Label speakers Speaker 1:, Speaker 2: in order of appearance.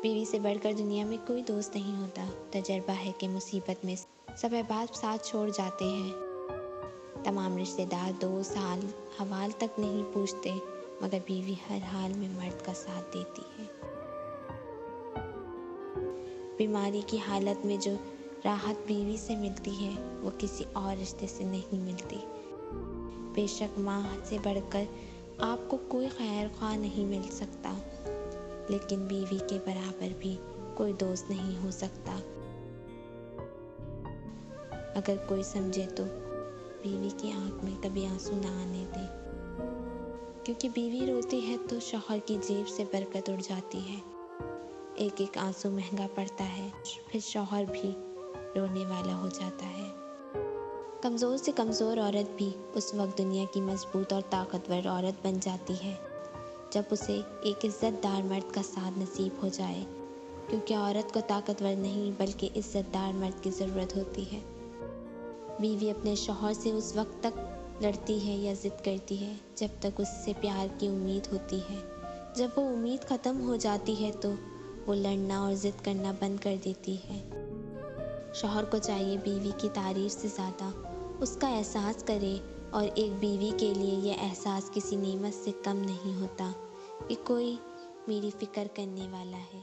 Speaker 1: बीवी से बढ़कर दुनिया में कोई दोस्त नहीं होता। तजर्बा है कि मुसीबत में सब अहबाब साथ छोड़ जाते हैं। तमाम रिश्तेदार दोस्त हाल हवाल तक नहीं पूछते, मगर बीवी हर हाल में मर्द का साथ देती है। बीमारी की हालत में जो राहत बीवी से मिलती है वो किसी और रिश्ते से नहीं मिलती। बेशक माँ से बढ़कर आपको कोई खैर ख्वाह नहीं मिल सकता, लेकिन बीवी के बराबर भी कोई दोस्त नहीं हो सकता। अगर कोई समझे तो बीवी की आंख में कभी आंसू ना आने दे, क्योंकि बीवी रोती है तो शौहर की जेब से बरकत उड़ जाती है। एक एक आंसू महंगा पड़ता है, फिर शौहर भी रोने वाला हो जाता है। कमज़ोर से कमज़ोर औरत भी उस वक्त दुनिया की मजबूत और ताकतवर औरत बन जाती है जब उसे एक इज़्ज़तदार मर्द का साथ नसीब हो जाए, क्योंकि औरत को ताकतवर नहीं बल्कि इज़्ज़तदार मर्द की ज़रूरत होती है। बीवी अपने शौहर से उस वक्त तक लड़ती है या ज़िद करती है जब तक उससे प्यार की उम्मीद होती है। जब वो उम्मीद ख़त्म हो जाती है तो वो लड़ना और ज़िद करना बंद कर देती है। शौहर को चाहिए बीवी की तारीफ़ से ज़्यादा उसका एहसास करे, और एक बीवी के लिए यह एहसास किसी नेमत से कम नहीं होता कि कोई मेरी फ़िक्र करने वाला है।